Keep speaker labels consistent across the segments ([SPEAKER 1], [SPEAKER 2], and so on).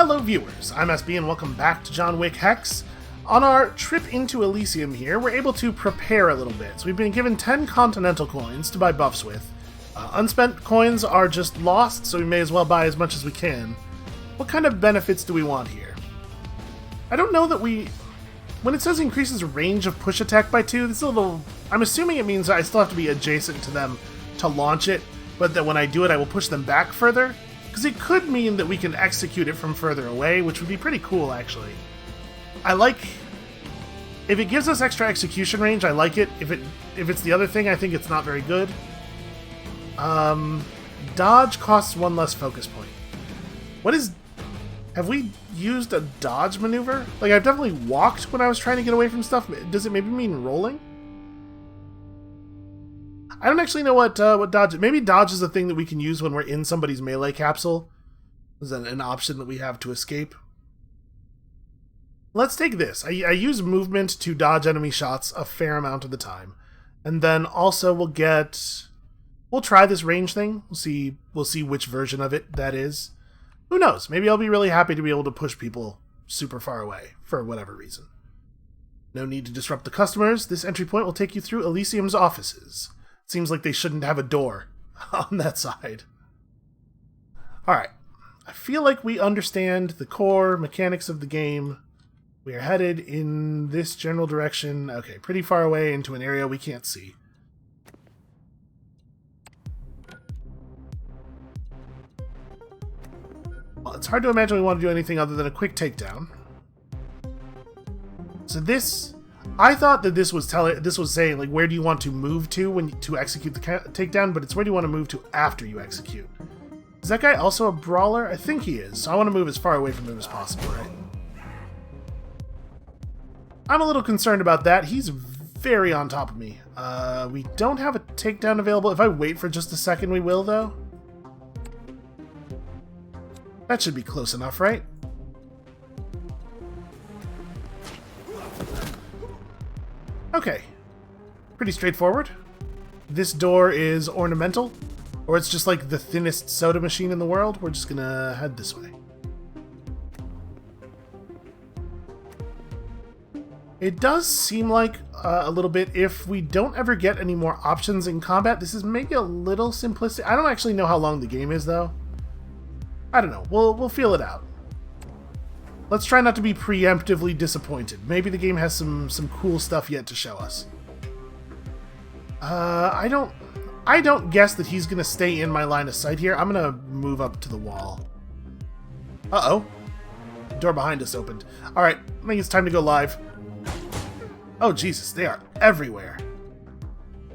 [SPEAKER 1] Hello viewers, I'm SB and welcome back to John Wick Hex. On our trip into Elysium here, we're able to prepare a little bit. So we've been given 10 Continental coins to buy buffs with. Unspent coins are just lost, so we may as well buy as much as we can. What kind of benefits do we want here? I don't know that we... When it says increases range of push attack by 2, this is a little... I'm assuming it means I still have to be adjacent to them to launch it, but that when I do it I will push them back further. Because it could mean that we can execute it from further away, which would be pretty cool, actually. I like... If it gives us extra execution range, I like it. If it's the other thing, I think it's not very good. Dodge costs 1 less focus point. What is... Have we used a dodge maneuver? Like, I've definitely walked when I was trying to get away from stuff. Does it maybe mean rolling? I don't actually know what dodge... Maybe dodge is a thing that we can use when we're in somebody's melee capsule. Is that an option that we have to escape? Let's take this. I use movement to dodge enemy shots a fair amount of the time. And then also we'll get... We'll try this range thing. We'll see which version of it that is. Who knows? Maybe I'll be really happy to be able to push people super far away for whatever reason. No need to disrupt the customers. This entry point will take you through Elysium's offices. Seems like they shouldn't have a door on that side. Alright. I feel like we understand the core mechanics of the game. We are headed in this general direction. Okay, pretty far away into an area we can't see. Well, it's hard to imagine we want to do anything other than a quick takedown. So this... I thought that this was saying, like, where do you want to move to execute the takedown, but it's where do you want to move to after you execute. Is that guy also a brawler? I think he is, so I want to move as far away from him as possible, right? I'm a little concerned about that. He's very on top of me. We don't have a takedown available. If I wait for just a second, we will, though. That should be close enough, right? Okay. Pretty straightforward. This door is ornamental, or it's just like the thinnest soda machine in the world. We're just gonna head this way. It does seem like a little bit, if we don't ever get any more options in combat, this is maybe a little simplistic. I don't actually know how long the game is, though. I don't know. We'll feel it out. Let's try not to be preemptively disappointed. Maybe the game has some cool stuff yet to show us. I don't guess that he's gonna stay in my line of sight here. I'm gonna move up to the wall. Uh-oh. Door behind us opened. Alright, I think it's time to go live. Oh, Jesus, they are everywhere.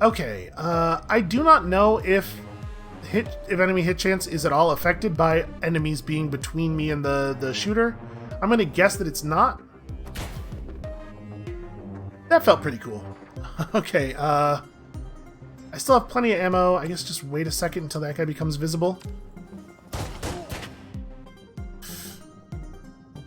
[SPEAKER 1] Okay, I do not know if enemy hit chance is at all affected by enemies being between me and the shooter. I'm gonna guess that it's not. That felt pretty cool. Okay, I still have plenty of ammo. I guess just wait a second until that guy becomes visible.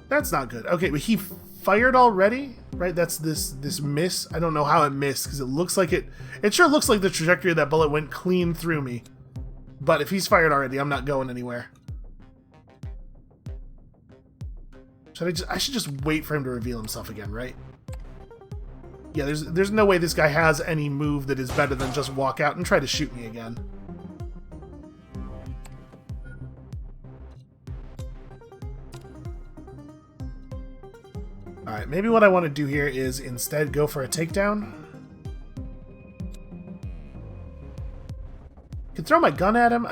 [SPEAKER 1] That's not good. Okay, but he fired already? Right, that's this miss. I don't know how it missed, because it looks like it sure looks like the trajectory of that bullet went clean through me. But if he's fired already, I'm not going anywhere. I should just wait for him to reveal himself again, right? Yeah, there's no way this guy has any move that is better than just walk out and try to shoot me again. Alright, maybe what I want to do here is instead go for a takedown. I could throw my gun at him.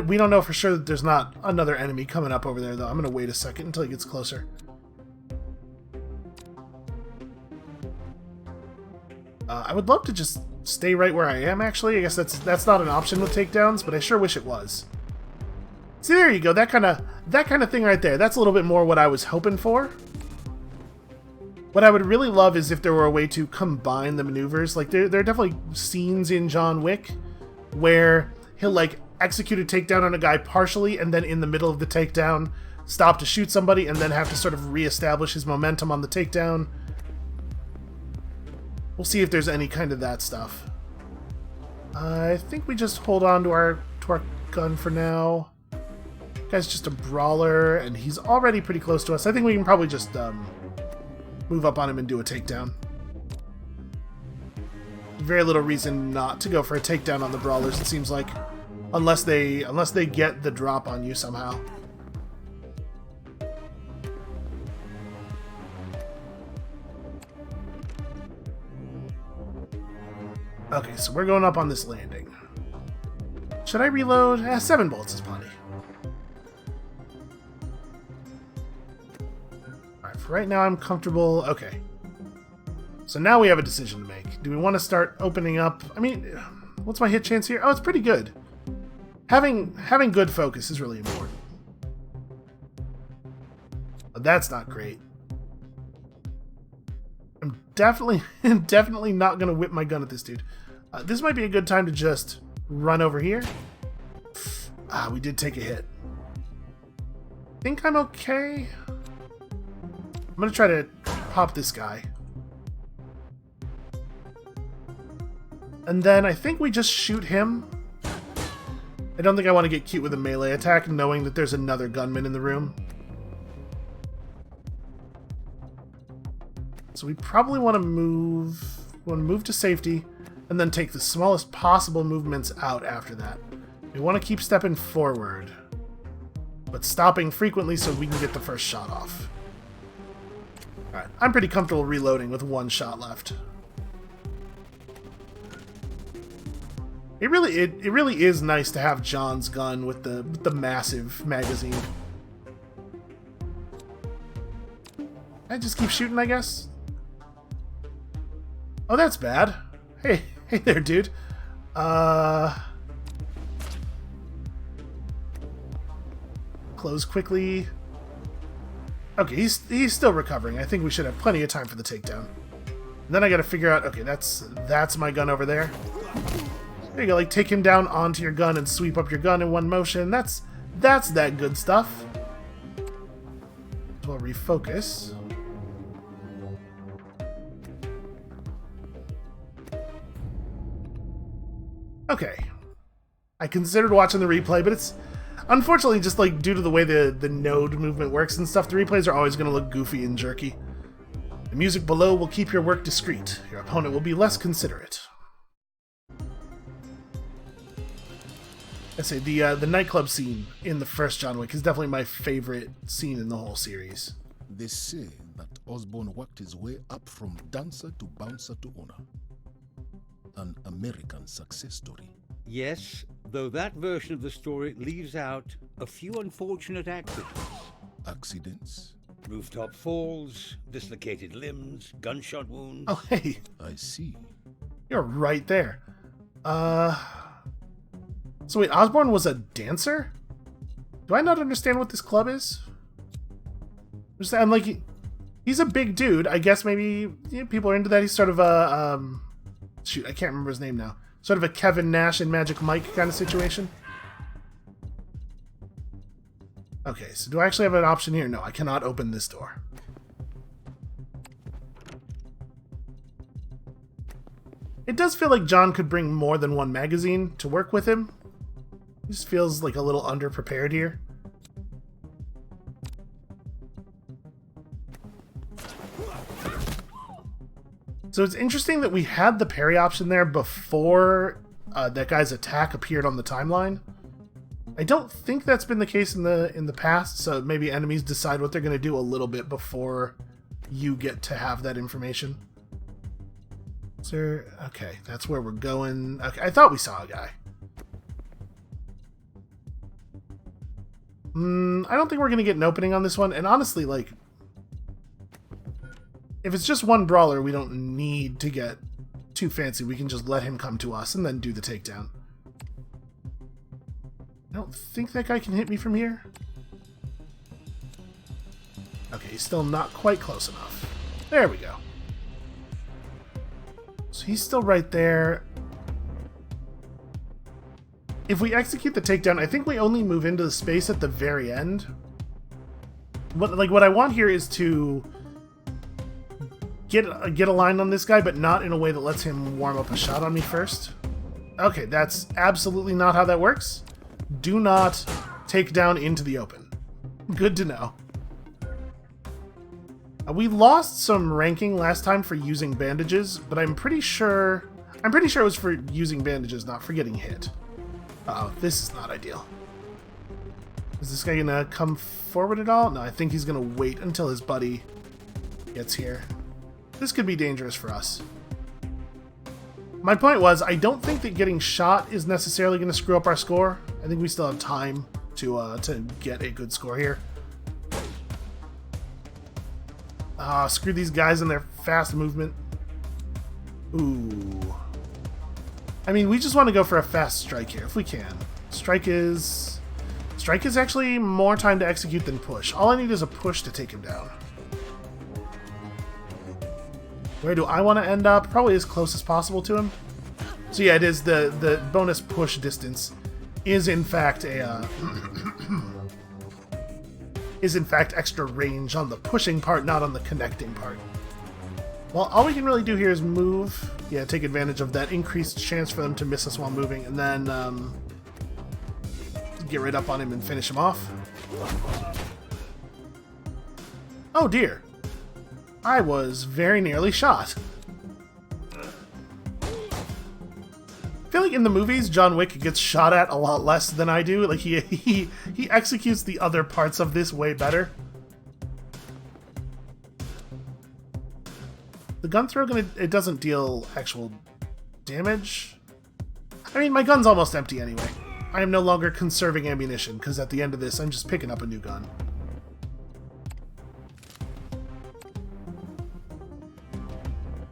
[SPEAKER 1] We don't know for sure that there's not another enemy coming up over there, though. I'm going to wait a second until he gets closer. I would love to just stay right where I am, actually. I guess that's not an option with takedowns, but I sure wish it was. See, there you go. That kind of thing right there. That's a little bit more what I was hoping for. What I would really love is if there were a way to combine the maneuvers. Like, there are definitely scenes in John Wick where he'll, like, execute a takedown on a guy partially, and then in the middle of the takedown, stop to shoot somebody, and then have to sort of reestablish his momentum on the takedown. We'll see if there's any kind of that stuff. I think we just hold on to our gun for now. Guy's just a brawler, and he's already pretty close to us. I think we can probably just move up on him and do a takedown. Very little reason not to go for a takedown on the brawlers, it seems like. Unless they get the drop on you somehow. Okay, so we're going up on this landing. Should I reload? 7 bullets is plenty. Alright, for right now I'm comfortable. Okay. So now we have a decision to make. Do we want to start opening up? I mean, what's my hit chance here? Oh, it's pretty good. Having good focus is really important. But that's not great. I'm definitely not going to whip my gun at this dude. This might be a good time to just run over here. We did take a hit. Think I'm okay. I'm going to try to pop this guy. And then I think we just shoot him. I don't think I want to get cute with a melee attack, knowing that there's another gunman in the room. So we probably want to move to safety, and then take the smallest possible movements out after that. We want to keep stepping forward, but stopping frequently so we can get the first shot off. Alright, I'm pretty comfortable reloading with 1 shot left. It really is nice to have John's gun with the massive magazine. I just keep shooting, I guess. Oh, that's bad. Hey there, dude. Close quickly. Okay, he's still recovering. I think we should have plenty of time for the takedown. And then I gotta figure out, okay, that's my gun over there. There you go, like take him down onto your gun and sweep up your gun in one motion. That's that good stuff. We'll refocus. Okay. I considered watching the replay, but it's unfortunately just like due to the way the node movement works and stuff, the replays are always going to look goofy and jerky. The music below will keep your work discreet. Your opponent will be less considerate. I say the nightclub scene in the first John Wick is definitely my favorite scene in the whole series.
[SPEAKER 2] They say that Osborn worked his way up from dancer to bouncer to owner. An American success story.
[SPEAKER 3] Yes, though that version of the story leaves out a few unfortunate accidents.
[SPEAKER 2] Accidents?
[SPEAKER 3] Rooftop falls, dislocated limbs, gunshot wounds.
[SPEAKER 1] Oh, hey.
[SPEAKER 2] I see.
[SPEAKER 1] You're right there. So wait, Osborn was a dancer? Do I not understand what this club is? I'm like, he's a big dude. I guess maybe people are into that. He's sort of a, shoot, I can't remember his name now. Sort of a Kevin Nash and Magic Mike kind of situation. Okay, so do I actually have an option here? No, I cannot open this door. It does feel like John could bring more than 1 magazine to work with him. He just feels like a little underprepared here. So it's interesting that we had the parry option there before that guy's attack appeared on the timeline. I don't think that's been the case in the past, so maybe enemies decide what they're going to do a little bit before you get to have that information. Sir, okay, that's where we're going. Okay, I thought we saw a guy. I don't think we're going to get an opening on this one, and honestly, like, if it's just 1 brawler, we don't need to get too fancy. We can just let him come to us and then do the takedown. I don't think that guy can hit me from here. Okay, he's still not quite close enough. There we go. So he's still right there. If we execute the takedown, I think we only move into the space at the very end. What I want here is to get a line on this guy, but not in a way that lets him warm up a shot on me first. Okay, that's absolutely not how that works. Do not takedown into the open. Good to know. We lost some ranking last time for using bandages, but I'm pretty sure it was for using bandages, not for getting hit. Uh-oh, this is not ideal. Is this guy gonna come forward at all? No, I think he's gonna wait until his buddy gets here. This could be dangerous for us. My point was, I don't think that getting shot is necessarily gonna screw up our score. I think we still have time to get a good score here. Ah, screw these guys and their fast movement. Ooh. I mean, we just want to go for a fast strike here, if we can. Strike is actually more time to execute than push. All I need is a push to take him down. Where do I want to end up? Probably as close as possible to him. So yeah, it is the bonus push distance is in fact a is in fact extra range on the pushing part, not on the connecting part. Well, all we can really do here is move. Yeah, take advantage of that increased chance for them to miss us while moving, and then get right up on him and finish him off. Oh dear. I was very nearly shot. I feel like in the movies, John Wick gets shot at a lot less than I do. Like, he executes the other parts of this way better. The gun throw, it doesn't deal actual damage. I mean, my gun's almost empty anyway. I am no longer conserving ammunition, because at the end of this, I'm just picking up a new gun.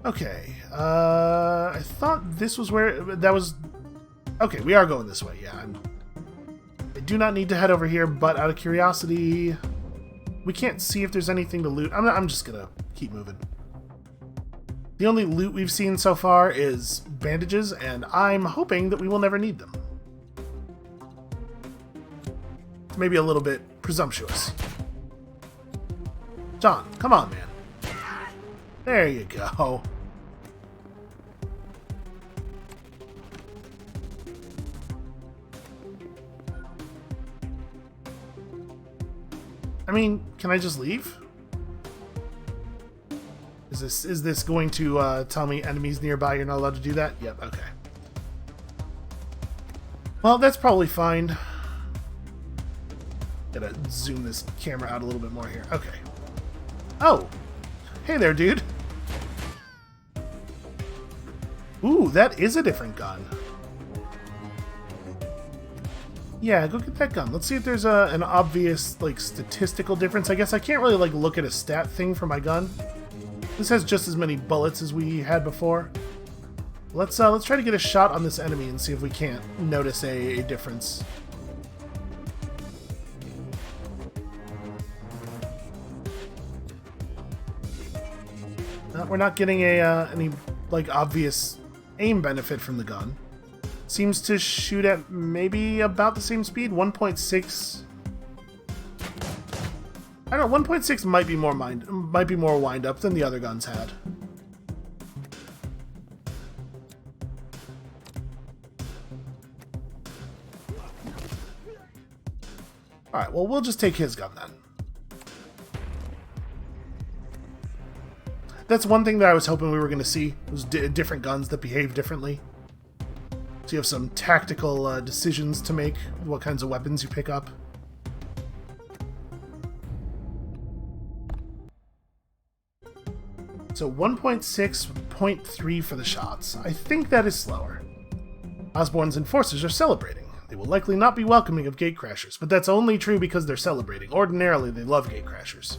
[SPEAKER 1] Okay, I thought this was where that was. Okay, we are going this way. Yeah, I do not need to head over here, but out of curiosity, we can't see if there's anything to loot. I'm just gonna keep moving. The only loot we've seen so far is bandages, and I'm hoping that we will never need them. Maybe a little bit presumptuous. John, come on, man. There you go. I mean, can I just leave? Is this going to tell me enemies nearby you're not allowed to do that? Yep, okay. Well, that's probably fine. Gotta zoom this camera out a little bit more here. Okay. Oh! Hey there, dude! Ooh, that is a different gun. Yeah, go get that gun. Let's see if there's an obvious, like, statistical difference. I guess I can't really, like, look at a stat thing for my gun. This has just as many bullets as we had before. Let's try to get a shot on this enemy and see if we can't notice a difference. We're not getting any, like, obvious aim benefit from the gun. Seems to shoot at maybe about the same speed, 1.6. I don't know, 1.6 might be more wind up than the other guns had. Alright, well, we'll just take his gun then. That's one thing that I was hoping we were going to see, was different guns that behave differently. So you have some tactical decisions to make, what kinds of weapons you pick up. So 1.6.3 for the shots. I think that is slower. Osborne's enforcers are celebrating. They will likely not be welcoming of gatecrashers, but that's only true because they're celebrating. Ordinarily, they love gatecrashers.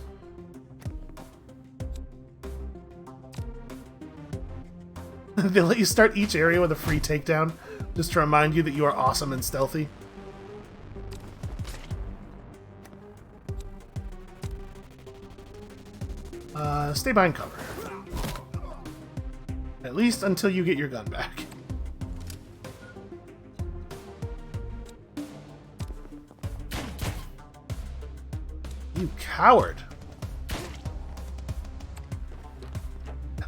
[SPEAKER 1] They let you start each area with a free takedown, just to remind you that you are awesome and stealthy. Stay behind cover. At least until you get your gun back. You coward!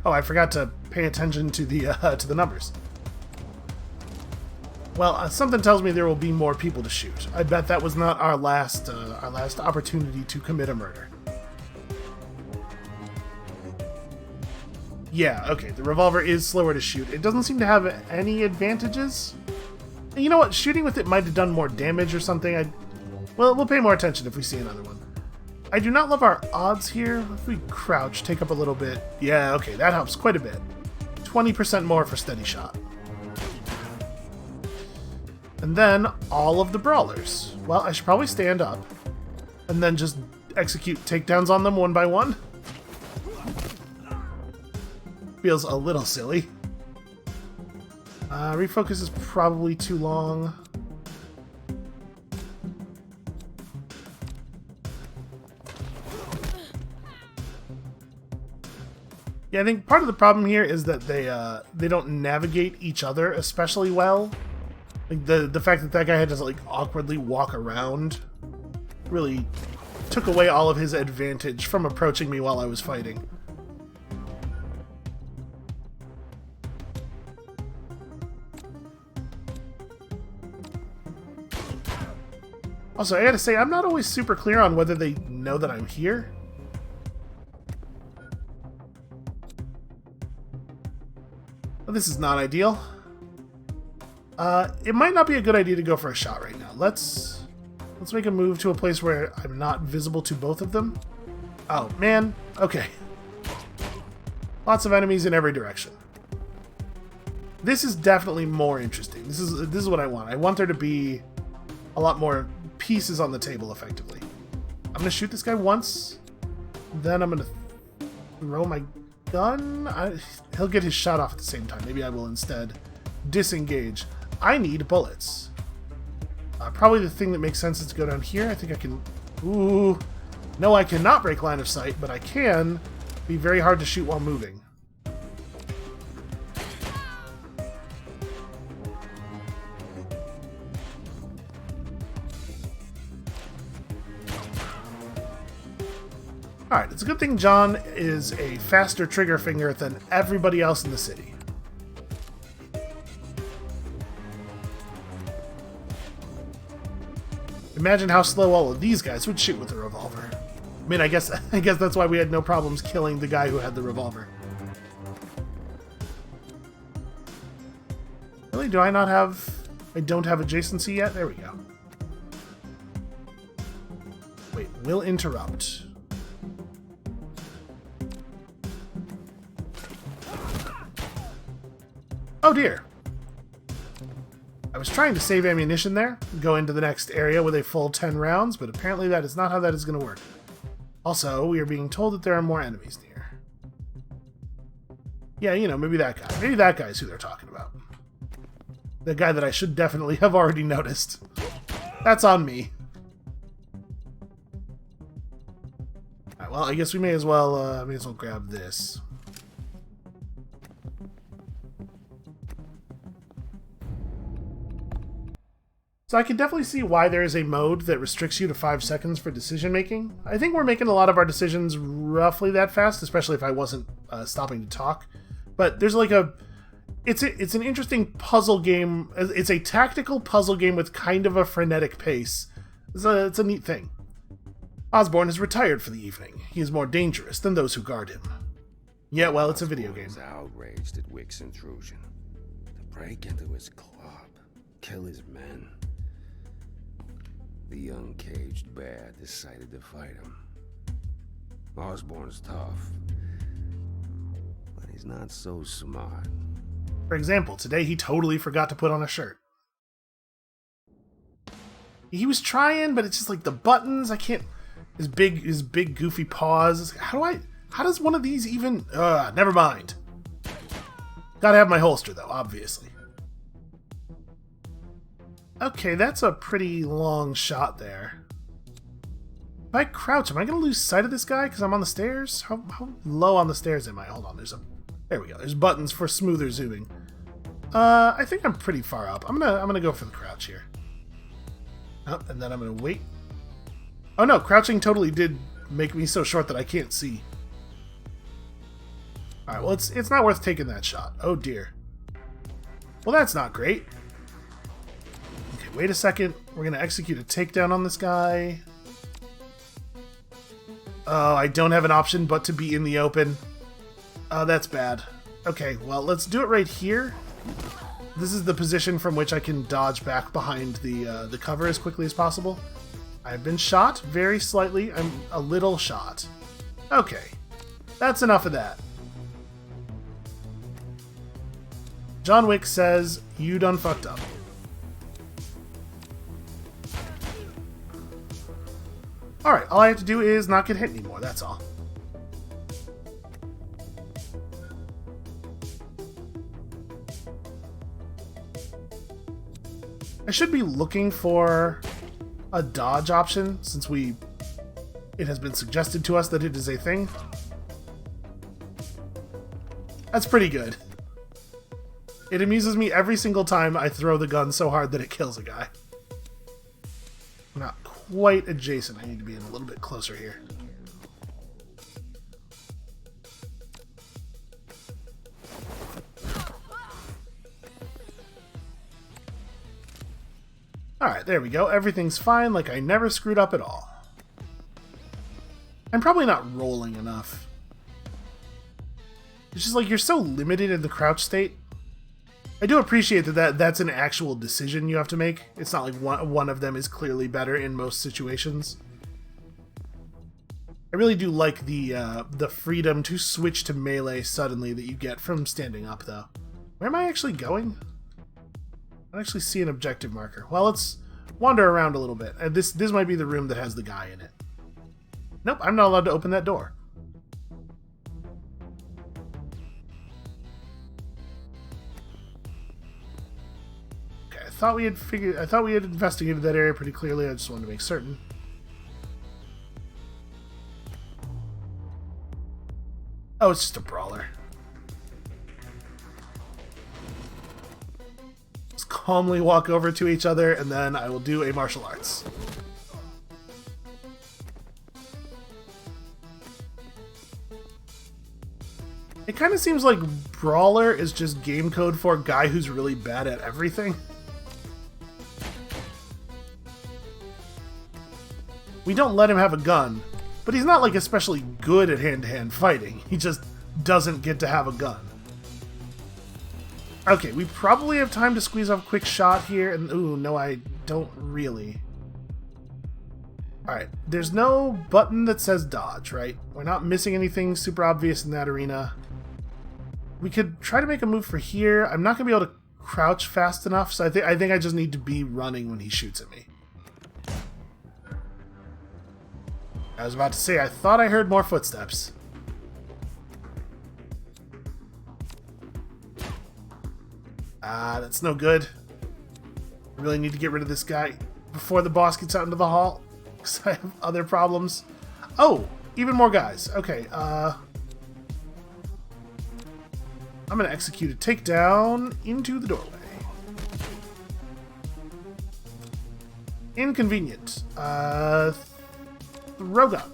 [SPEAKER 1] Oh, I forgot to pay attention to the numbers. Well, something tells me there will be more people to shoot. I bet that was not our last opportunity to commit a murder. Yeah, okay, the revolver is slower to shoot. It doesn't seem to have any advantages. And you know what? Shooting with it might have done more damage or something. Well, we'll pay more attention if we see another one. I do not love our odds here. If we crouch, take up a little bit. Yeah, okay, that helps quite a bit. 20% more for steady shot. And then all of the brawlers. Well, I should probably stand up and then just execute takedowns on them one by one. Feels a little silly. Refocus is probably too long. Yeah, I think part of the problem here is that they don't navigate each other especially well. Like the fact that guy had to like awkwardly walk around really took away all of his advantage from approaching me while I was fighting. Also, I gotta say, I'm not always super clear on whether they know that I'm here. Well, this is not ideal. It might not be a good idea to go for a shot right now. Let's make a move to a place where I'm not visible to both of them. Oh, man. Okay. Lots of enemies in every direction. This is definitely more interesting. This is what I want. I want there to be a lot more pieces on the table, effectively. I'm gonna shoot this guy once, then I'm gonna throw my gun. He'll get his shot off at the same time. Maybe I will instead disengage. I need bullets. Probably the thing that makes sense is to go down here. I think I can... Ooh. No, I cannot break line of sight, but I can be very hard to shoot while moving. Alright, it's a good thing John is a faster trigger finger than everybody else in the city. Imagine how slow all of these guys would shoot with a revolver. I mean, I guess that's why we had no problems killing the guy who had the revolver. Really? Do I not have... I don't have adjacency yet? There we go. Wait, will interrupt. Oh dear. I was trying to save ammunition there, go into the next area with a full 10 rounds, but apparently that is not how that is going to work. Also, we are being told that there are more enemies near. Yeah, you know, maybe that guy. Maybe that guy's who they're talking about. The guy that I should definitely have already noticed. That's on me. Alright, well, I guess we may as well grab this. So I can definitely see why there is a mode that restricts you to 5 seconds for decision making. I think we're making a lot of our decisions roughly that fast, especially if I wasn't stopping to talk. But there's like it's an interesting puzzle game. It's a tactical puzzle game with kind of a frenetic pace. It's a neat thing. Osborn is retired for the evening. He is more dangerous than those who guard him. Yeah, well, it's a video game.
[SPEAKER 4] Osborn is outraged at Wick's intrusion. To break into his club, kill his men. The young caged bear decided to fight him. Osborn's tough, but he's not so smart.
[SPEAKER 1] For example, today he totally forgot to put on a shirt. He was trying, but it's just like the buttons, I can't... His big goofy paws. How does one of these even... never mind. Gotta have my holster though, obviously. Okay, that's a pretty long shot there. If I crouch, am I going to lose sight of this guy because I'm on the stairs? How low on the stairs am I? Hold on, there we go. There's buttons for smoother zooming. I think I'm pretty far up. I'm gonna go for the crouch here. Oh, and then I'm gonna wait. Oh no, crouching totally did make me so short that I can't see. All right, well it's not worth taking that shot. Oh dear. Well, that's not great. wait a second. We're going to execute a takedown on this guy. Oh, I don't have an option but to be in the open. Oh, that's bad. Okay, well, let's do it right here. This is the position from which I can dodge back behind the cover as quickly as possible. I've been shot very slightly. I'm a little shot. Okay, that's enough of that. John Wick says, you done fucked up. Alright, all I have to do is not get hit anymore, that's all. I should be looking for a dodge option, since it has been suggested to us that it is a thing. That's pretty good. It amuses me every single time I throw the gun so hard that it kills a guy. I'm not quite adjacent. I need to be in a little bit closer here. Alright, there we go. Everything's fine, like I never screwed up at all. I'm probably not rolling enough. It's just like you're so limited in the crouch state. I do appreciate that's an actual decision you have to make. It's not like one of them is clearly better in most situations. I really do like the freedom to switch to melee suddenly that you get from standing up, though. Where am I actually going? I don't actually see an objective marker. Well, let's wander around a little bit. This might be the room that has the guy in it. Nope, I'm not allowed to open that door. Okay, I thought we had investigated that area pretty clearly. I just wanted to make certain. Oh, it's just a brawler. Let's calmly walk over to each other, and then I will do a martial arts. It kind of seems like brawler is just game code for a guy who's really bad at everything. We don't let him have a gun, but he's not like especially good at hand-to-hand fighting. He just doesn't get to have a gun. Okay, we probably have time to squeeze off a quick shot here, and ooh, no, I don't really. Alright, there's no button that says dodge, right? We're not missing anything super obvious in that arena. We could try to make a move for here. I'm not going to be able to crouch fast enough, so I think I just need to be running when he shoots at me. I was about to say, I thought I heard more footsteps. Ah, that's no good. I really need to get rid of this guy before the boss gets out into the hall, because I have other problems. Oh, even more guys. Okay, I'm going to execute a takedown into the doorway. Inconvenient. Throw gun.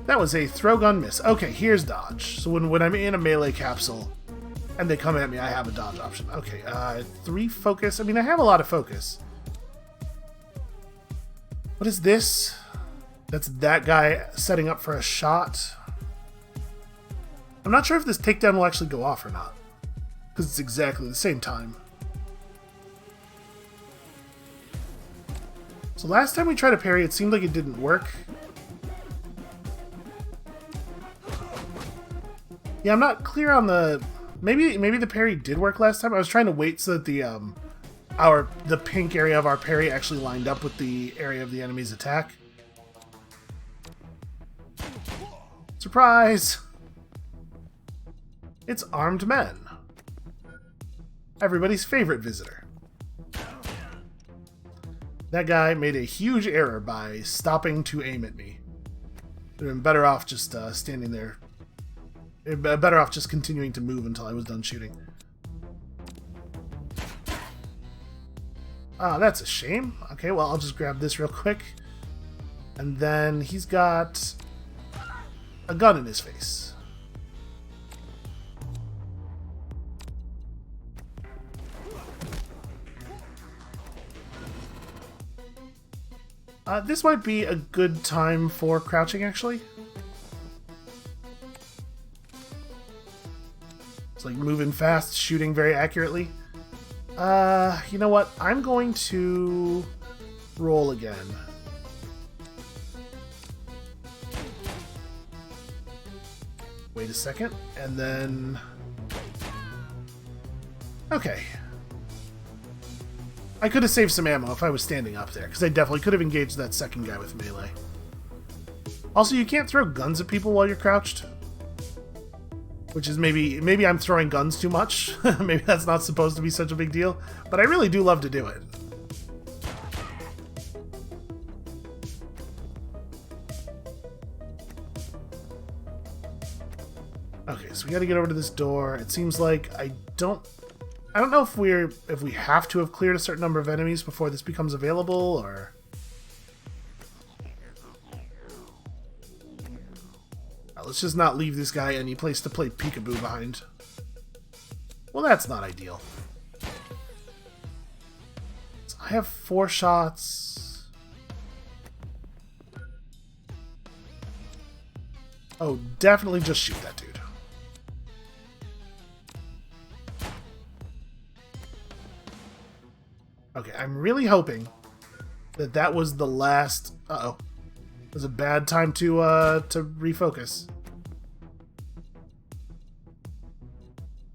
[SPEAKER 1] That was a throw gun miss. Okay, here's dodge. So when I'm in a melee capsule and they come at me, I have a dodge option. Okay, 3 focus. I mean, I have a lot of focus. What is this? That's that guy setting up for a shot. I'm not sure if this takedown will actually go off or not, because it's exactly the same time. So last time we tried to parry, it seemed like it didn't work. Yeah, I'm not clear on the... Maybe the parry did work last time. I was trying to wait so that the pink area of our parry actually lined up with the area of the enemy's attack. Surprise! It's armed men. Everybody's favorite visitor. That guy made a huge error by stopping to aim at me. Would have been better off just standing there. Better off just continuing to move until I was done shooting. Ah, that's a shame. Okay, well, I'll just grab this real quick. And then he's got a gun in his face. This might be a good time for crouching, actually. It's like moving fast, shooting very accurately. You know what? I'm going to roll again. Wait a second, and then... Okay. I could have saved some ammo if I was standing up there, because I definitely could have engaged that second guy with melee. Also, you can't throw guns at people while you're crouched. Which is maybe I'm throwing guns too much. Maybe that's not supposed to be such a big deal. But I really do love to do it. Okay, so we gotta get over to this door. It seems like I don't know if we have to have cleared a certain number of enemies before this becomes available, or... Let's just not leave this guy any place to play peekaboo behind. Well, that's not ideal. So I have 4 shots. Oh, definitely just shoot that dude. Okay, I'm really hoping that that was the last... Uh-oh. It was a bad time to refocus.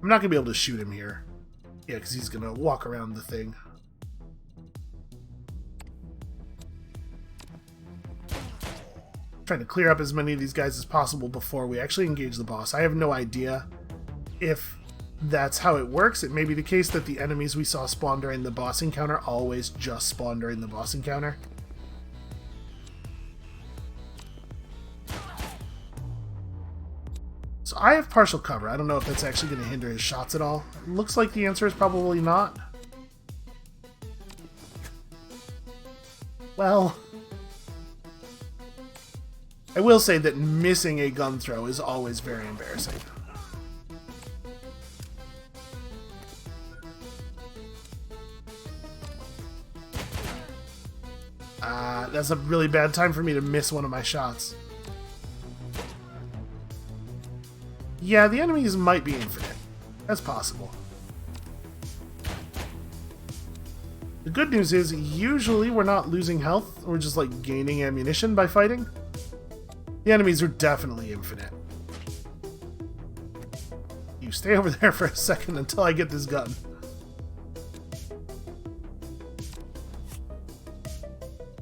[SPEAKER 1] I'm not going to be able to shoot him here. Yeah, because he's going to walk around the thing. Trying to clear up as many of these guys as possible before we actually engage the boss. I have no idea if that's how it works. It may be the case that the enemies we saw spawn during the boss encounter always just spawn during the boss encounter. So I have partial cover. I don't know if that's actually going to hinder his shots at all. Looks like the answer is probably not. Well, I will say that missing a gun throw is always very embarrassing. That's a really bad time for me to miss one of my shots. Yeah, the enemies might be infinite. That's possible. The good news is, usually we're not losing health, we're just like gaining ammunition by fighting. The enemies are definitely infinite. You stay over there for a second until I get this gun.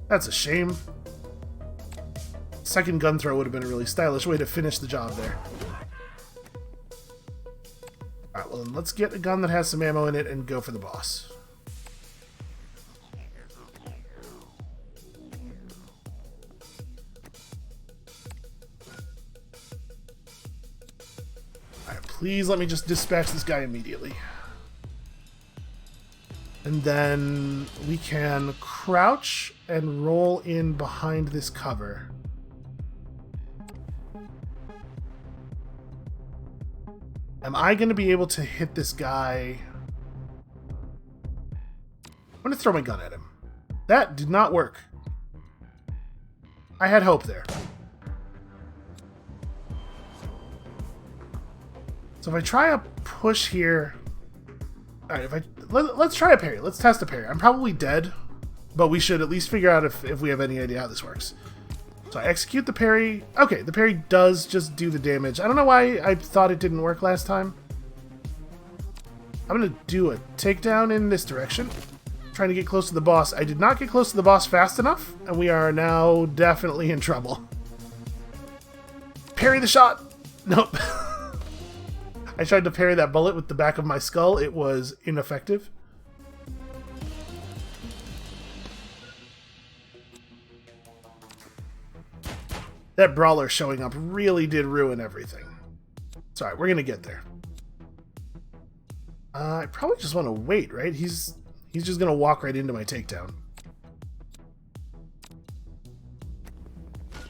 [SPEAKER 1] That's a shame. Second gun throw would have been a really stylish way to finish the job there. Alright, well then let's get a gun that has some ammo in it and go for the boss. Alright, please let me just dispatch this guy immediately. And then we can crouch and roll in behind this cover. Am I going to be able to hit this guy? I'm going to throw my gun at him. That did not work. I had hope there. So if I try a push here... Alright, let's try a parry. Let's test a parry. I'm probably dead, but we should at least figure out if we have any idea how this works. So I execute the parry. Okay, the parry does just do the damage. I don't know why I thought it didn't work last time. I'm going to do a takedown in this direction. Trying to get close to the boss. I did not get close to the boss fast enough, and we are now definitely in trouble. Parry the shot! Nope. I tried to parry that bullet with the back of my skull. It was ineffective. That brawler showing up really did ruin everything. It's alright, we're gonna get there. I probably just want to wait, right? He's just gonna walk right into my takedown.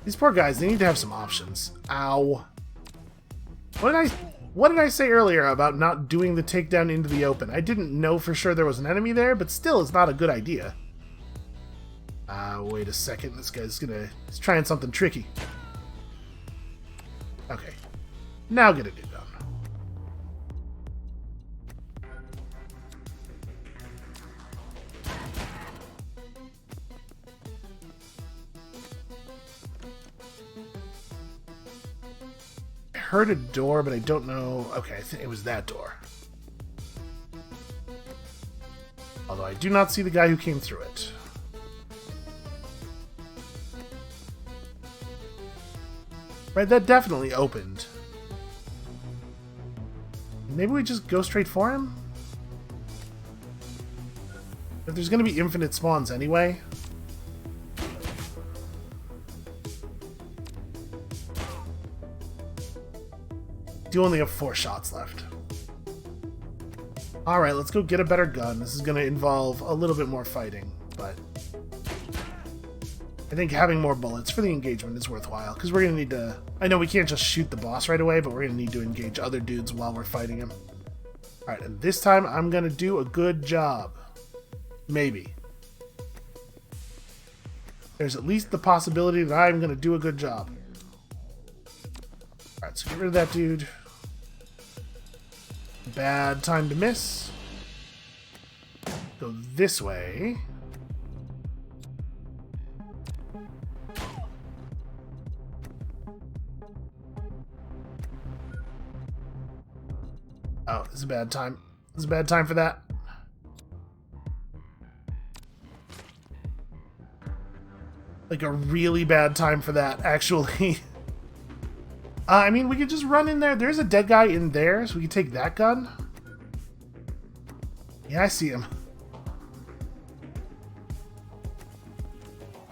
[SPEAKER 1] These poor guys, they need to have some options. Ow. What did I say earlier about not doing the takedown into the open? I didn't know for sure there was an enemy there, but still, it's not a good idea. wait a second. He's trying something tricky. Okay. Now get a new gun. I heard a door, but I don't know. Okay, I think it was that door. Although I do not see the guy who came through it. Right, that definitely opened. Maybe we just go straight for him? If there's going to be infinite spawns anyway. Do only have 4 shots left. Alright, let's go get a better gun. This is going to involve a little bit more fighting, but I think having more bullets for the engagement is worthwhile, because we're going to need to... I know we can't just shoot the boss right away, but we're going to need to engage other dudes while we're fighting him. Alright, and this time I'm going to do a good job. Maybe. There's at least the possibility that I'm going to do a good job. Alright, so get rid of that dude. Bad time to miss. Go this way. Oh, this is a bad time. This is a bad time for that. Like a really bad time for that, actually. I mean, we could just run in there. There's a dead guy in there, so we can take that gun. Yeah, I see him.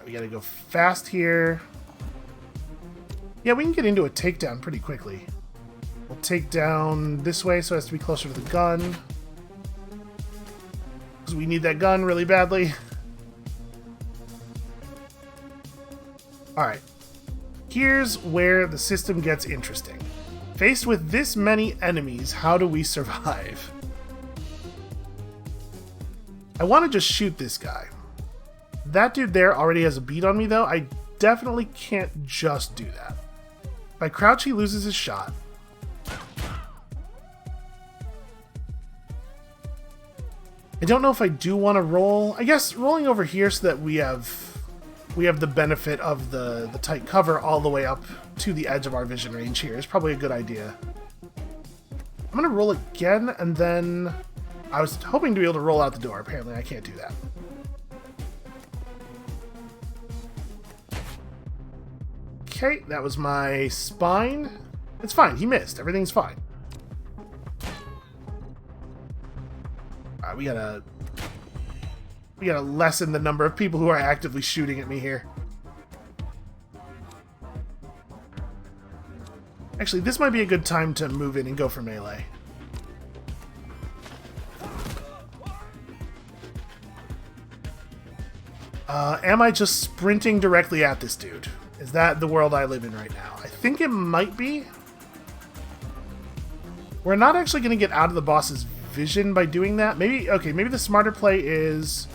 [SPEAKER 1] We gotta go fast here. Yeah, we can get into a takedown pretty quickly. We'll take down this way so it has to be closer to the gun. Because we need that gun really badly. Alright. Here's where the system gets interesting. Faced with this many enemies, how do we survive? I want to just shoot this guy. That dude there already has a beat on me, though. I definitely can't just do that. If I crouch, he loses his shot. I don't know if I do want to roll. I guess rolling over here so that we have the benefit of the tight cover all the way up to the edge of our vision range here is probably a good idea. I'm going to roll again, and then I was hoping to be able to roll out the door. Apparently I can't do that. Okay, that was my spine. It's fine. He missed. Everything's fine. Alright, we gotta lessen the number of people who are actively shooting at me here. Actually, this might be a good time to move in and go for melee. Am I just sprinting directly at this dude? Is that the world I live in right now? I think it might be. We're not actually going to get out of the boss's vision by doing that. Maybe, okay, maybe the smarter play is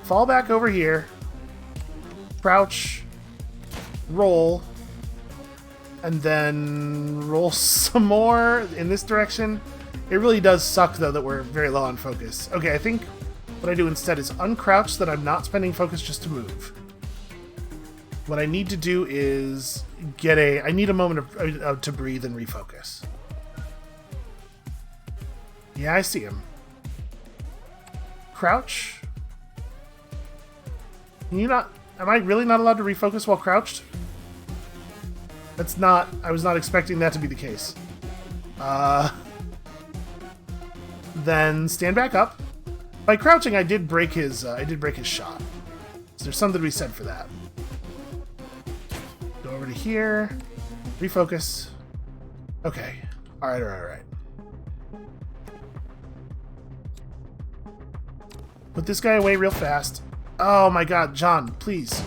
[SPEAKER 1] fall back over here, crouch, roll, and then roll some more in this direction. It really does suck, though, that we're very low on focus. Okay, I think what I do instead is uncrouch so that I'm not spending focus just to move. What I need to do is I need a moment to breathe and refocus. Yeah, I see him. Crouch. Am I really not allowed to refocus while crouched? I was not expecting that to be the case. Then stand back up. By crouching, I did break his shot. So there's something to be said for that. Go over to here. Refocus. Okay. Alright. Put this guy away real fast. Oh my god, John, please.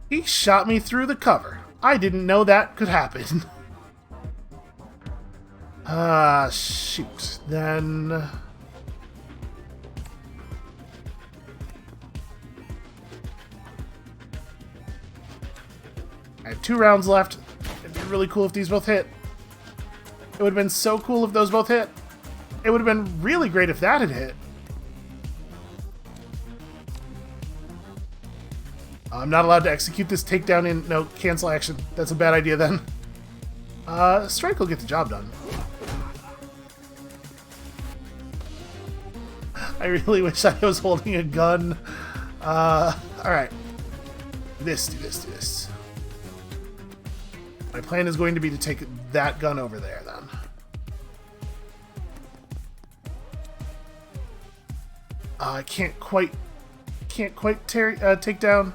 [SPEAKER 1] He shot me through the cover. I didn't know that could happen. Shoot. Then I have 2 rounds left. It'd be really cool if these both hit. It would have been so cool if those both hit. It would have been really great if that had hit. I'm not allowed to execute this takedown in... No, cancel action. That's a bad idea then. Strike will get the job done. I really wish I was holding a gun. Alright. Do this. My plan is going to be to take that gun over there, then. I can't quite take down.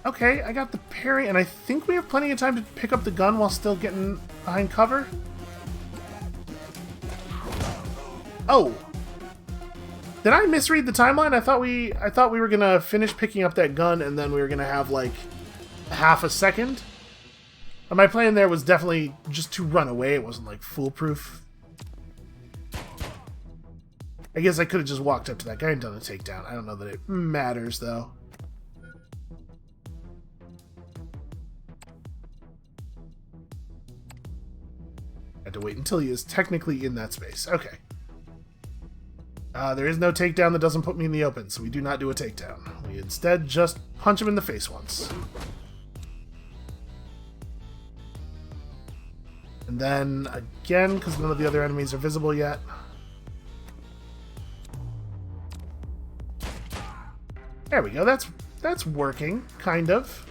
[SPEAKER 1] Okay, I got the parry, and I think we have plenty of time to pick up the gun while still getting behind cover. Oh! Did I misread the timeline? I thought we were gonna finish picking up that gun, and then we were gonna have like half a second. And my plan there was definitely just to run away. It wasn't like foolproof. I guess I could have just walked up to that guy and done a takedown. I don't know that it matters though. Had to wait until he is technically in that space. Okay. There is no takedown that doesn't put me in the open, so we do not do a takedown. We instead just punch him in the face once. And then, again, because none of the other enemies are visible yet. There we go, that's working, kind of.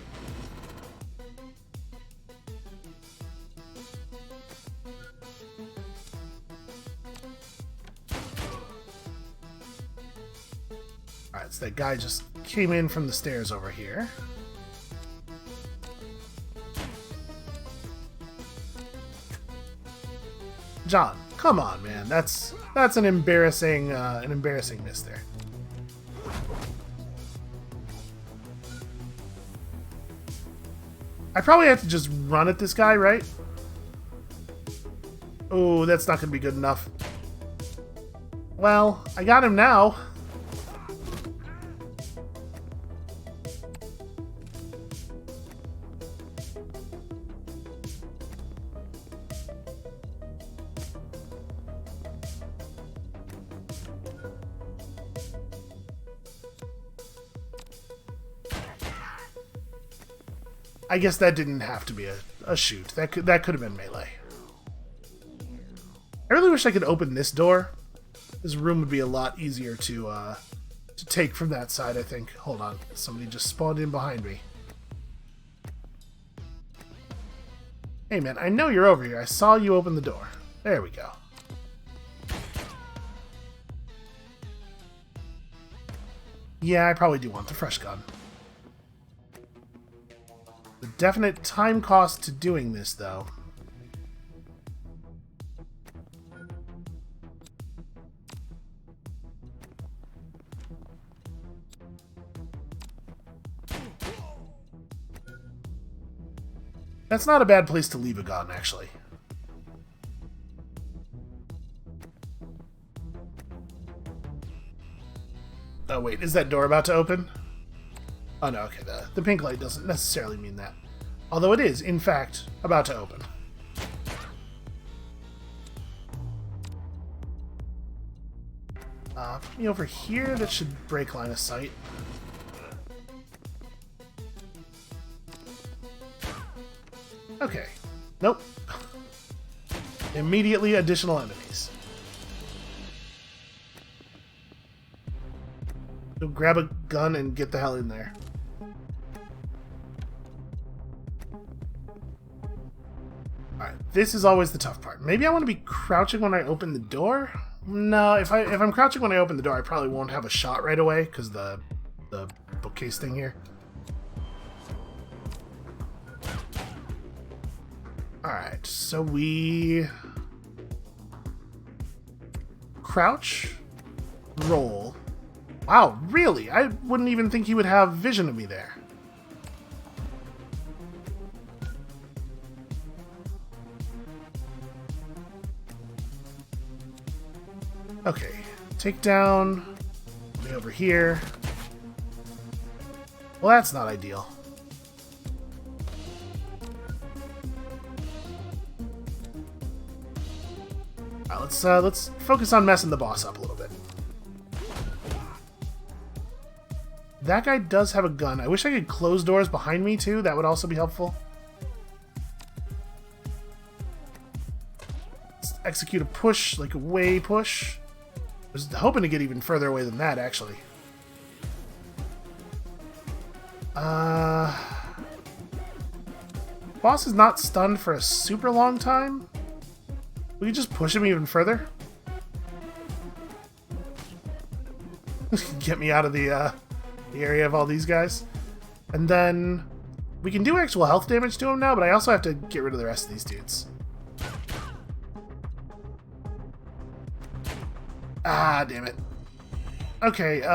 [SPEAKER 1] Alright, so that guy just came in from the stairs over here. John, come on, man. That's an embarrassing miss there. I probably have to just run at this guy, right? Oh, that's not going to be good enough. Well, I got him now. I guess that didn't have to be a shoot. That could have been melee. I really wish I could open this door. This room would be a lot easier to take from that side, I think. Hold on. Somebody just spawned in behind me. Hey man, I know you're over here. I saw you open the door. There we go. Yeah, I probably do want the fresh gun. The definite time cost to doing this, though. That's not a bad place to leave a gun, actually. Oh, wait, is that door about to open? Oh no, okay, the pink light doesn't necessarily mean that. Although it is, in fact, about to open. Put me over here, that should break line of sight. Okay. Nope. Immediately additional enemies. So grab a gun and get the hell in there. Alright, this is always the tough part. Maybe I want to be crouching when I open the door? No, if I'm crouching when I open the door, I probably won't have a shot right away, because the bookcase thing here. Alright, so we crouch, roll. Wow, really? I wouldn't even think he would have vision of me there. Okay, take down, way over here. Well, that's not ideal. Let's focus on messing the boss up a little bit. That guy does have a gun. I wish I could close doors behind me too. That would also be helpful. Let's execute a push, like a way push. I was hoping to get even further away than that, actually. Boss is not stunned for a super long time. We can just push him even further. Get me out of the area of all these guys. And then we can do actual health damage to him now, but I also have to get rid of the rest of these dudes. Ah, damn it. Okay, if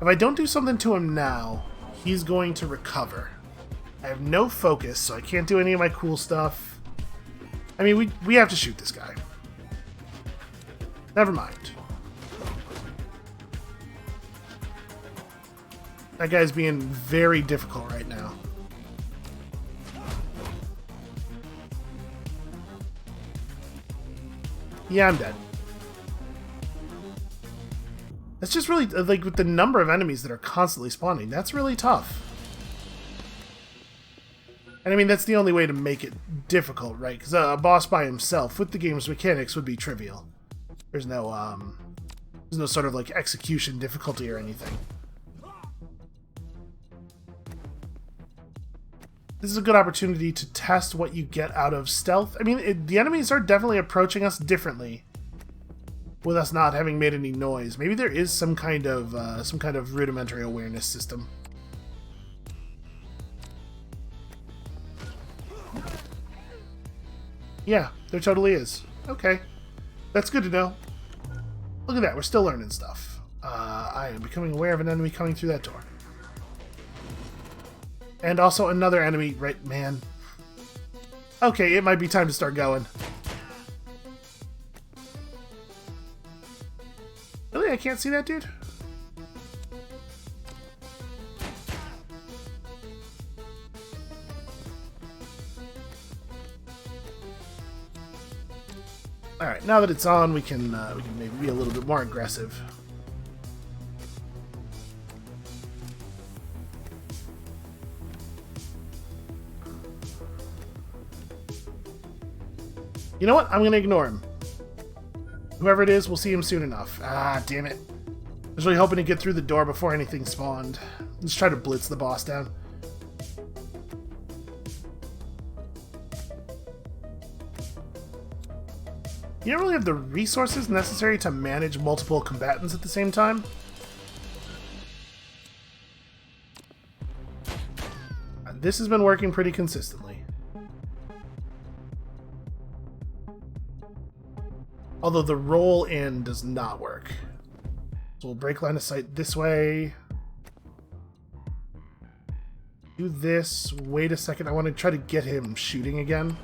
[SPEAKER 1] I don't do something to him now, he's going to recover. I have no focus, so I can't do any of my cool stuff. I mean, we have to shoot this guy. Never mind. That guy's being very difficult right now. Yeah, I'm dead. That's just really, like, with the number of enemies that are constantly spawning, that's really tough. And I mean, that's the only way to make it difficult, right? Because a boss by himself, with the game's mechanics, would be trivial. There's no sort of, like, execution difficulty or anything. This is a good opportunity to test what you get out of stealth. I mean, the enemies are definitely approaching us differently, with us not having made any noise. Maybe there is some kind of rudimentary awareness system. Yeah, there totally is. Okay, that's good to know. Look at that, we're still learning stuff. I am becoming aware of an enemy coming through that door. And also another enemy, right, man. Okay, it might be time to start going. Really? I can't see that dude? Alright, now that it's on, we can maybe be a little bit more aggressive. You know what? I'm going to ignore him. Whoever it is, we'll see him soon enough. Ah, damn it. I was really hoping to get through the door before anything spawned. Let's try to blitz the boss down. You don't really have the resources necessary to manage multiple combatants at the same time. This has been working pretty consistently. Although the roll-in does not work. So we'll break line of sight this way. Do this. Wait a second. I want to try to get him shooting again.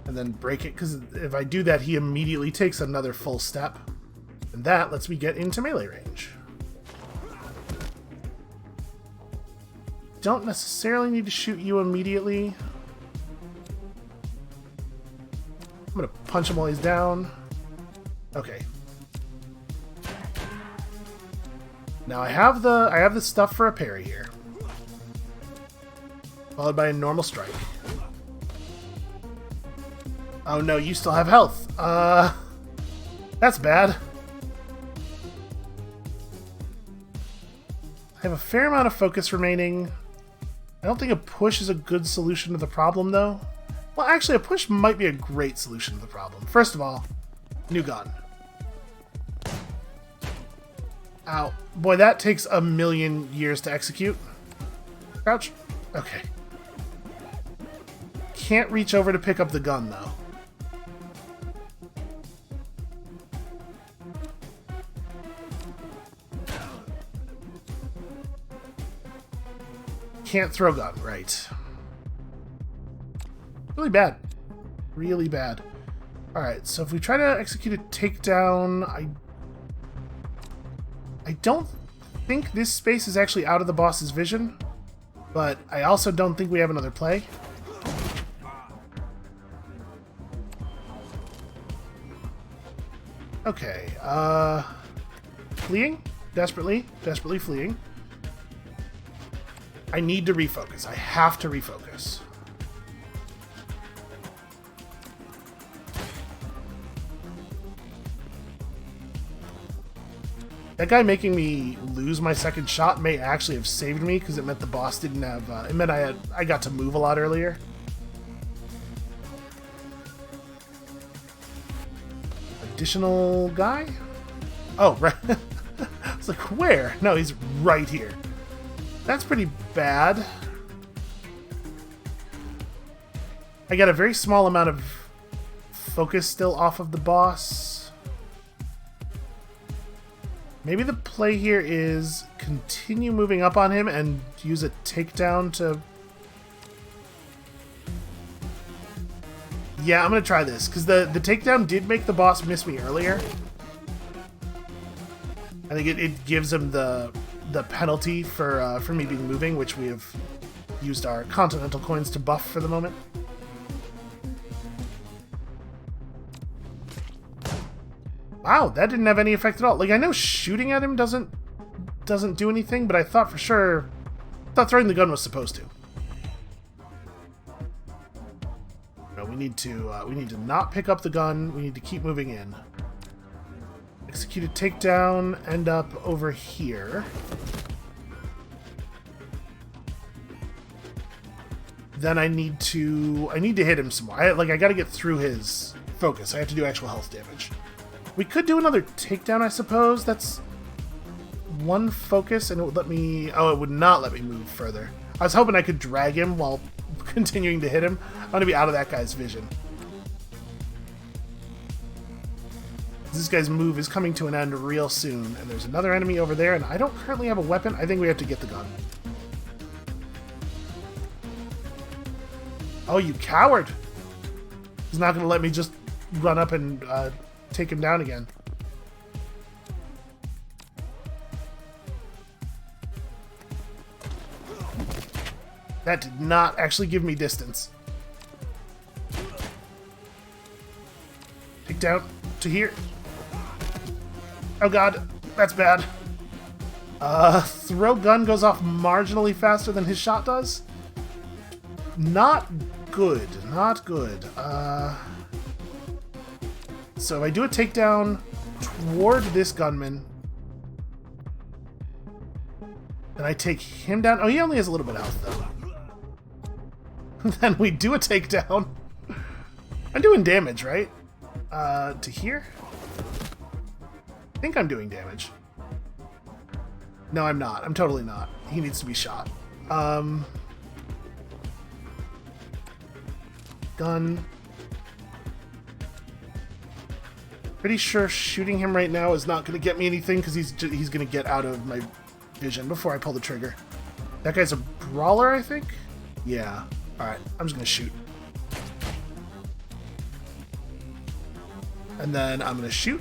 [SPEAKER 1] And then break it, because if I do that, he immediately takes another full step. And that lets me get into melee range. Don't necessarily need to shoot you immediately. I'm gonna punch him while he's down. Okay. Now I have the stuff for a parry here. Followed by a normal strike. Oh no, you still have health. That's bad. I have a fair amount of focus remaining. I don't think a push is a good solution to the problem, though. Well, actually, a push might be a great solution to the problem. First of all, new gun. Ow. Boy, that takes a million years to execute. Crouch. Okay. Can't reach over to pick up the gun, though. Can't throw gun, right. Really bad. Really bad. Alright, so if we try to execute a takedown, I don't think this space is actually out of the boss's vision. But I also don't think we have another play. Okay, fleeing? Desperately fleeing. I need to refocus. I have to refocus. That guy making me lose my second shot may actually have saved me because it meant the boss didn't have. It meant I got to move a lot earlier. Additional guy? Oh, right. It's like, where? No, he's right here. That's pretty bad. I got a very small amount of focus still off of the boss. Maybe the play here is continue moving up on him and use a takedown to... Yeah, I'm going to try this, because the takedown did make the boss miss me earlier. I think it gives him the penalty for me being moving, which we have used our Continental coins to buff for the moment. Wow, that didn't have any effect at all. Like, I know shooting at him doesn't do anything, but I thought for sure... I thought throwing the gun was supposed to. No, we need to not pick up the gun. We need to keep moving in. Execute a takedown, end up over here. Then I need to hit him some more. I gotta get through his focus. I have to do actual health damage. We could do another takedown, I suppose. That's one focus, and it would let me... Oh, it would not let me move further. I was hoping I could drag him while continuing to hit him. I want to be out of that guy's vision. This guy's move is coming to an end real soon, and there's another enemy over there, and I don't currently have a weapon. I think we have to get the gun. Oh, you coward! He's not going to let me just run up and take him down again. That did not actually give me distance. Take down to here. Oh god, that's bad. Throw gun goes off marginally faster than his shot does. Not good, not good. So if I do a takedown toward this gunman, and I take him down. Oh, he only has a little bit of health, though. Then we do a takedown. I'm doing damage, right? To here? I think I'm doing damage. No, I'm not. I'm totally not. He needs to be shot. Gun. Pretty sure shooting him right now is not going to get me anything because he's going to get out of my vision before I pull the trigger. That guy's a brawler, I think? Yeah. Alright, I'm just going to shoot. And then I'm going to shoot.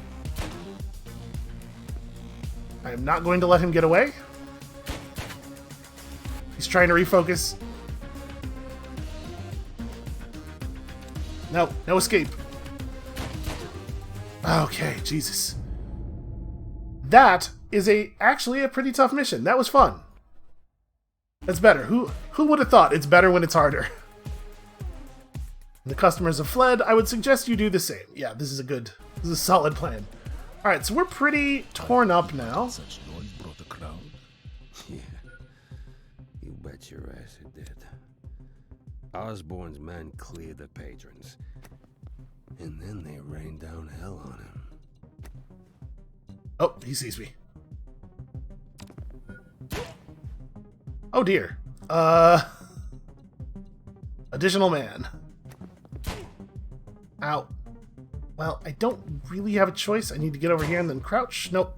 [SPEAKER 1] I am not going to let him get away. He's trying to refocus. No, no escape. Okay, Jesus. That is actually a pretty tough mission. That was fun. That's better. Who would have thought it's better when it's harder? The customers have fled. I would suggest you do the same. Yeah, this is a solid plan. All right, so we're pretty torn up now.
[SPEAKER 2] Such noise brought a crowd.
[SPEAKER 4] Yeah, you bet your ass it did. Osborne's men cleared the patrons, and then they rained down hell on him.
[SPEAKER 1] Oh, he sees me. Oh dear. Additional man. Ow. Well, I don't really have a choice. I need to get over here and then crouch. Nope.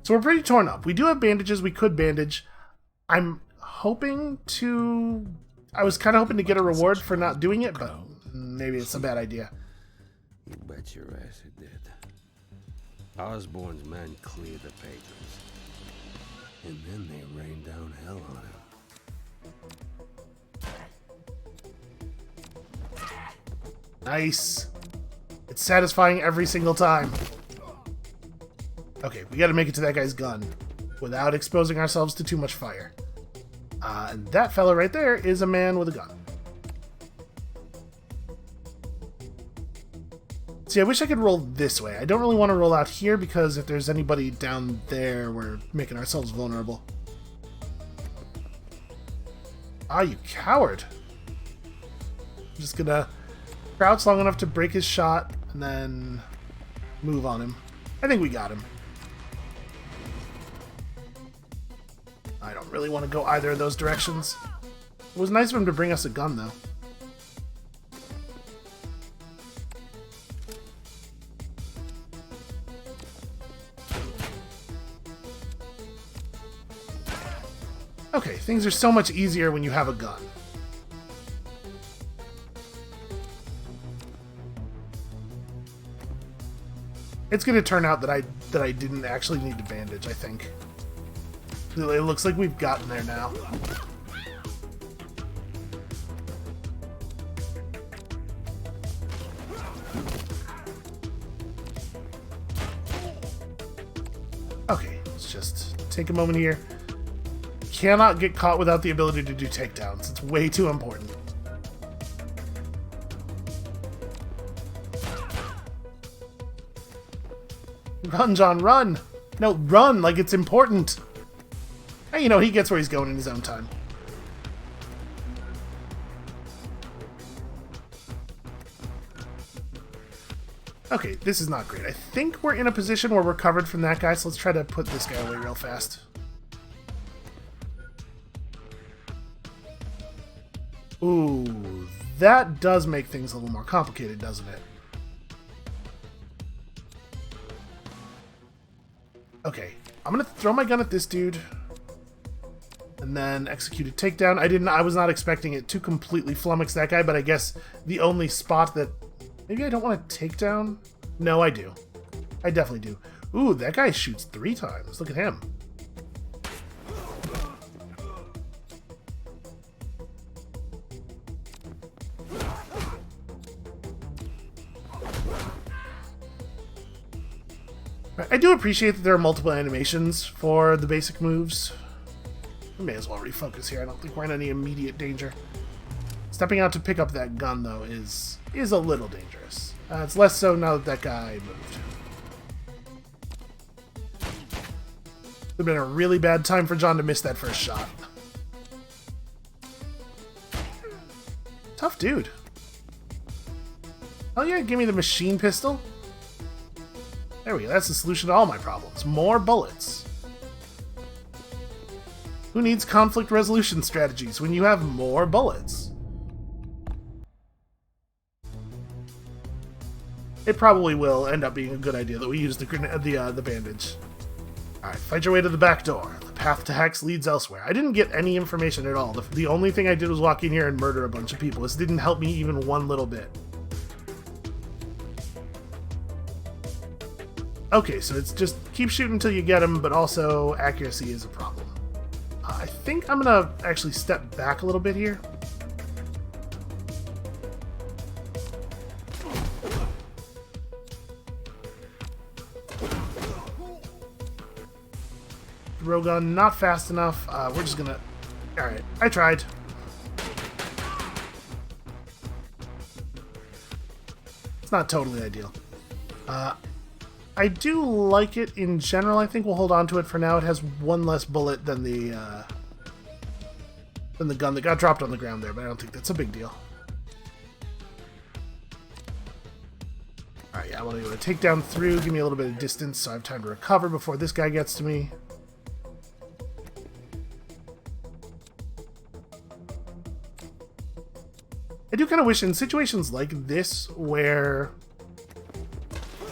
[SPEAKER 1] So we're pretty torn up. We do have bandages. We could bandage. I'm hoping to... I was kind of hoping to get a reward for not doing it, but maybe it's a bad idea.
[SPEAKER 4] You bet your ass it did. Osborne's men cleared the patrons, and then they rained down hell on him.
[SPEAKER 1] Nice. It's satisfying every single time. Okay, we gotta make it to that guy's gun without exposing ourselves to too much fire. And that fella right there is a man with a gun. See, I wish I could roll this way. I don't really want to roll out here because if there's anybody down there, we're making ourselves vulnerable. Ah, you coward. I'm just gonna crouch long enough to break his shot and then move on him. I think we got him. I don't really want to go either of those directions. It was nice of him to bring us a gun, though. Okay, things are so much easier when you have a gun. It's going to turn out that I didn't actually need to bandage, I think. It looks like we've gotten there now. Okay, let's just take a moment here. Cannot get caught without the ability to do takedowns. It's way too important. Run, John, run! No, run like it's important. Hey, you know, he gets where he's going in his own time. Okay, this is not great. I think we're in a position where we're covered from that guy, so let's try to put this guy away real fast. Ooh, that does make things a little more complicated, doesn't it? Okay, I'm gonna throw my gun at this dude and then execute a takedown. I was not expecting it to completely flummox that guy, but I guess the only spot that maybe I don't want to take down. No, I do. I definitely do. Ooh, that guy shoots 3 times. Look at him. I do appreciate that there are multiple animations for the basic moves. We may as well refocus here. I don't think we're in any immediate danger. Stepping out to pick up that gun, though, is a little dangerous. It's less so now that that guy moved. Would have been a really bad time for John to miss that first shot. Tough dude. Oh yeah, give me the machine pistol. There we go, that's the solution to all my problems. More bullets. Who needs conflict resolution strategies when you have more bullets? It probably will end up being a good idea that we use the bandage. Alright, fight your way to the back door. The path to Hex leads elsewhere. I didn't get any information at all. The only thing I did was walk in here and murder a bunch of people. This didn't help me even one little bit. Okay, so it's just keep shooting until you get him, but also accuracy is a problem. I think I'm gonna actually step back a little bit here. Throw gun, not fast enough. We're just gonna... Alright, I tried. It's not totally ideal. I do like it in general. I think we'll hold on to it for now. It has one less bullet than the gun that got dropped on the ground there, but I don't think that's a big deal. Alright, yeah, I want to do a takedown through, give me a little bit of distance so I have time to recover before this guy gets to me. I do kind of wish in situations like this where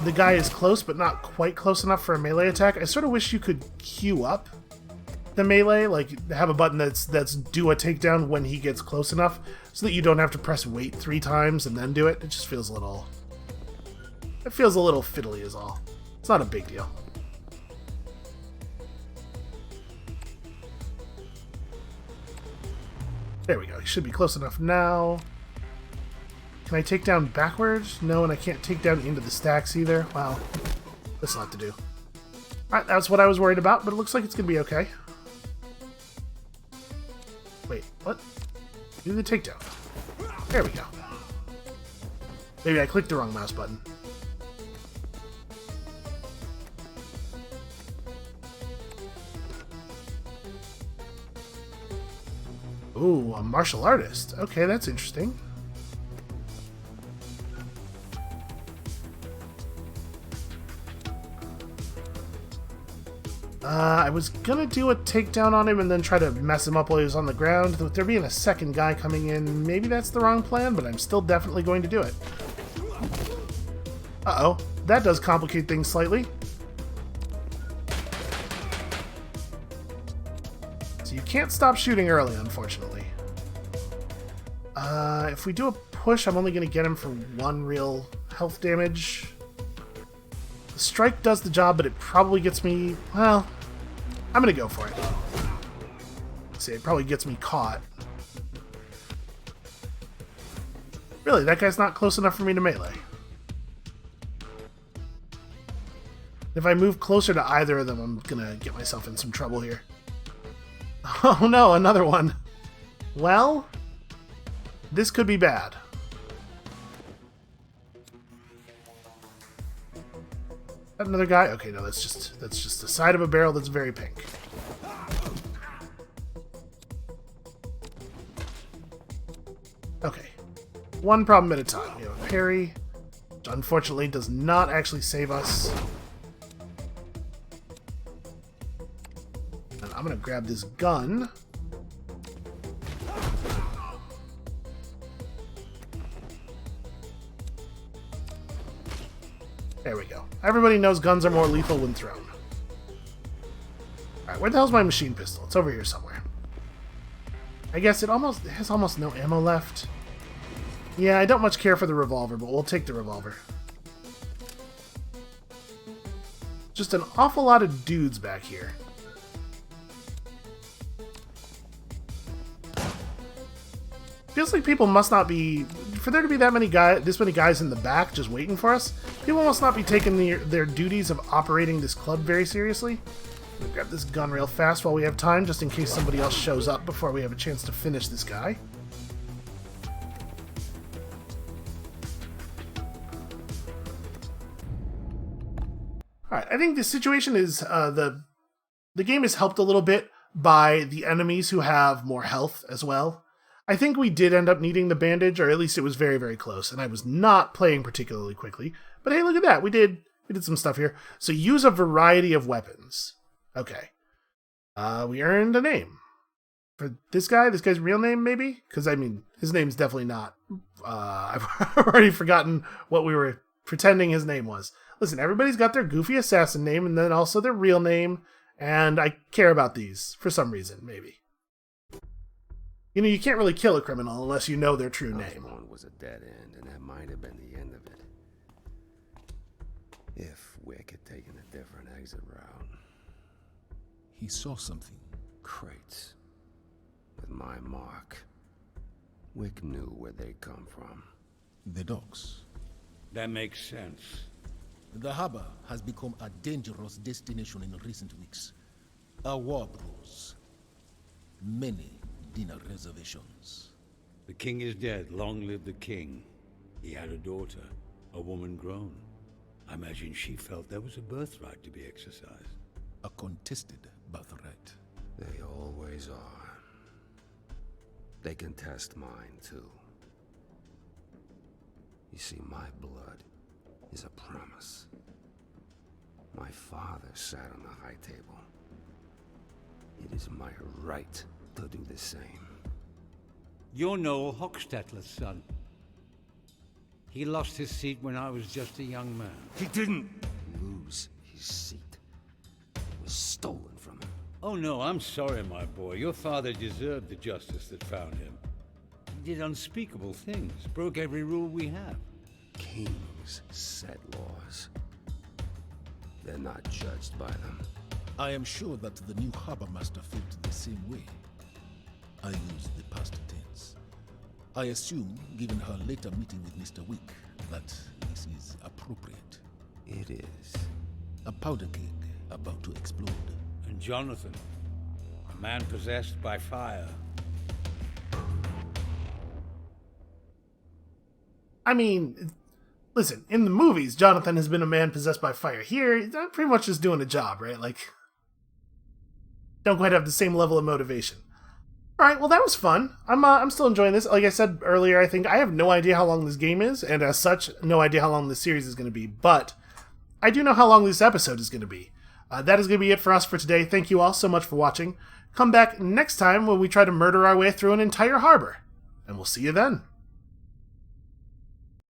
[SPEAKER 1] the guy is close but not quite close enough for a melee attack, I sort of wish you could queue up the melee, like have a button that's do a takedown when he gets close enough so that you don't have to press wait 3 times and then do it. It just feels a little... It feels a little fiddly is all. It's not a big deal. There we go. He should be close enough now. Can I take down backwards? No, and I can't take down into the stacks either. Wow. That's a lot to do. Alright, that's what I was worried about, but it looks like it's going to be okay. Wait, what? Do the takedown. There we go. Maybe I clicked the wrong mouse button. Ooh, a martial artist. Okay, that's interesting. I was gonna do a takedown on him and then try to mess him up while he was on the ground. With there being a second guy coming in, maybe that's the wrong plan, but I'm still definitely going to do it. Uh-oh. That does complicate things slightly. So you can't stop shooting early, unfortunately. If we do a push, I'm only going to get him for 1 real health damage. The strike does the job, but it probably gets me... Well, I'm going to go for it. Let's see, it probably gets me caught. Really, that guy's not close enough for me to melee. If I move closer to either of them, I'm going to get myself in some trouble here. Oh no, another one. Well, this could be bad. Another guy? Okay, no, that's just the side of a barrel that's very pink. Okay. One problem at a time. We have a parry, which unfortunately does not actually save us. And I'm gonna grab this gun. There we go. Everybody knows guns are more lethal when thrown. Alright, where the hell's my machine pistol? It's over here somewhere. I guess it has almost no ammo left. Yeah, I don't much care for the revolver, but we'll take the revolver. Just an awful lot of dudes back here. Feels like people must not be... For there to be this many guys in the back just waiting for us, people must not be taking their duties of operating this club very seriously. We'll grab this gun real fast while we have time, just in case somebody else shows up before we have a chance to finish this guy. Alright, I think the situation is... The game is helped a little bit by the enemies who have more health as well. I think we did end up needing the bandage, or at least it was very, very close, and I was not playing particularly quickly. But hey, look at that. We did some stuff here. So use a variety of weapons. Okay. We earned a name. For this guy's real name, maybe? Because, I mean, his name's definitely not. I've already forgotten what we were pretending his name was. Listen, everybody's got their goofy assassin name, and then also their real name, and I care about these for some reason, maybe. You know, you can't really kill a criminal unless you know their true name.
[SPEAKER 4] Osborn was a dead end, and that might have been the end of it. If Wick had taken a different exit route.
[SPEAKER 2] He saw something.
[SPEAKER 4] Crates. With my mark. Wick knew where they'd come from.
[SPEAKER 2] The docks.
[SPEAKER 3] That makes sense.
[SPEAKER 2] The harbor has become a dangerous destination in recent weeks. A war brews. Many dinner reservations.
[SPEAKER 3] The king is dead. Long live the king. He had a daughter, a woman grown. I imagine she felt there was a birthright to be exercised.
[SPEAKER 2] A contested birthright.
[SPEAKER 4] They always are. They can test mine, too. You see, my blood is a promise. My father sat on the high table. It is my right to do the same.
[SPEAKER 3] You're Noel Hochstetler's son. He lost his seat when I was just a young man.
[SPEAKER 4] He didn't lose his seat. It was stolen from him.
[SPEAKER 3] Oh no, I'm sorry, my boy. Your father deserved the justice that found him. He did unspeakable things, broke every rule we have.
[SPEAKER 4] Kings set laws. They're not judged by them.
[SPEAKER 2] I am sure that the new harbor master felt the same way. I use the past tense. I assume, given her later meeting with Mr. Wick, that this is appropriate.
[SPEAKER 4] It is.
[SPEAKER 2] A powder keg about to explode.
[SPEAKER 3] And Jonathan, a man possessed by fire.
[SPEAKER 1] I mean, listen, in the movies, Jonathan has been a man possessed by fire. Here, he's pretty much just doing a job, right? Like, don't quite have the same level of motivation. All right, well, that was fun. I'm still enjoying this. Like I said earlier, I think I have no idea how long this game is, and as such, no idea how long this series is going to be. But I do know how long this episode is going to be. That is going to be it for us for today. Thank you all so much for watching. Come back next time when we try to murder our way through an entire harbor. And we'll see you then.